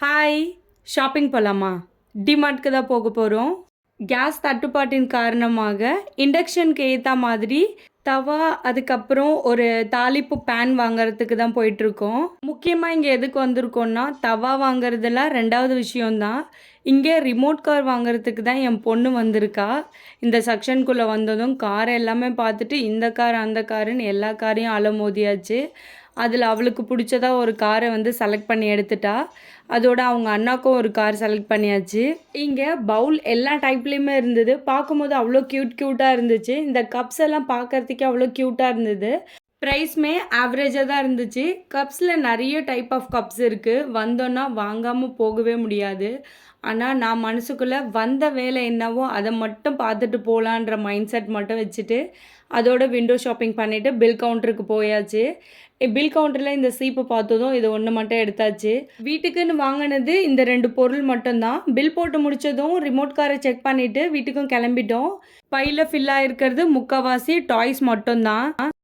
Hi! Shopping போலாமா? டிமார்ட்க்கு தான் போக போறோம். கேஸ் தட்டுப்பாட்டின் காரணமாக இண்டக்ஷனுக்கு ஏத்தா மாதிரி தவா, அதுக்கப்புறம் ஒரு தாளிப்பு பேன் வாங்குறதுக்கு தான் போயிட்டுருக்கோம். முக்கியமா இங்க எதுக்கு வந்திருக்கோம்னா, தவா வாங்குறதெல்லாம் 2வது விஷயம் தான். இங்கே ரிமோட் கார் வாங்குறதுக்கு தான் என் பொண்ணு வந்திருக்கா. இந்த செக்ஷனுக்குள்ள வந்ததும் கார் எல்லாமே பார்த்துட்டு, இந்த கார், அந்த காருன்னு எல்லா காரையும் அலமோதியாச்சு. அதில் அவளுக்கு பிடிச்சதா ஒரு காரை வந்து செலக்ட் பண்ணி எடுத்துட்டா. அதோட அவங்க அண்ணாக்கும் ஒரு கார் செலக்ட் பண்ணியாச்சு. இங்கே பவுல் எல்லா டைப்லேயுமே இருந்தது. பார்க்கும்போது அவ்வளோ க்யூட்டாக இருந்துச்சு. இந்த கப்ஸ் எல்லாம் பார்க்கறதுக்கே அவ்வளோ க்யூட்டாக இருந்தது. ப்ரைஸுமே ஆவரேஜாக தான் இருந்துச்சு. கப்ஸில் நிறைய டைப் ஆஃப் கப்ஸ் இருக்குது. வந்தோன்னா வாங்காமல் போகவே முடியாது. ஆனால் நான் மனசுக்குள்ளே வந்த வேலை என்னவோ அதை மட்டும் பார்த்துட்டு போகலான்ற மைண்ட் செட் மட்டும் வச்சுட்டு அதோட விண்டோ ஷாப்பிங் பண்ணிவிட்டு பில் கவுண்டருக்கு போயாச்சு. பில் கவுண்டரில் இந்த சீப்பை பார்த்ததும் இது ஒன்று மட்டும் எடுத்தாச்சு. வீட்டுக்குன்னு வாங்கினது இந்த 2 பொருள் மட்டும்தான். பில் போட்டு முடித்ததும் ரிமோட் காரை செக் பண்ணிவிட்டு வீட்டுக்கும் கிளம்பிட்டோம். பையில் ஃபில் ஆகிருக்கிறது முக்கால்வாசி டாய்ஸ் மட்டும்தான்.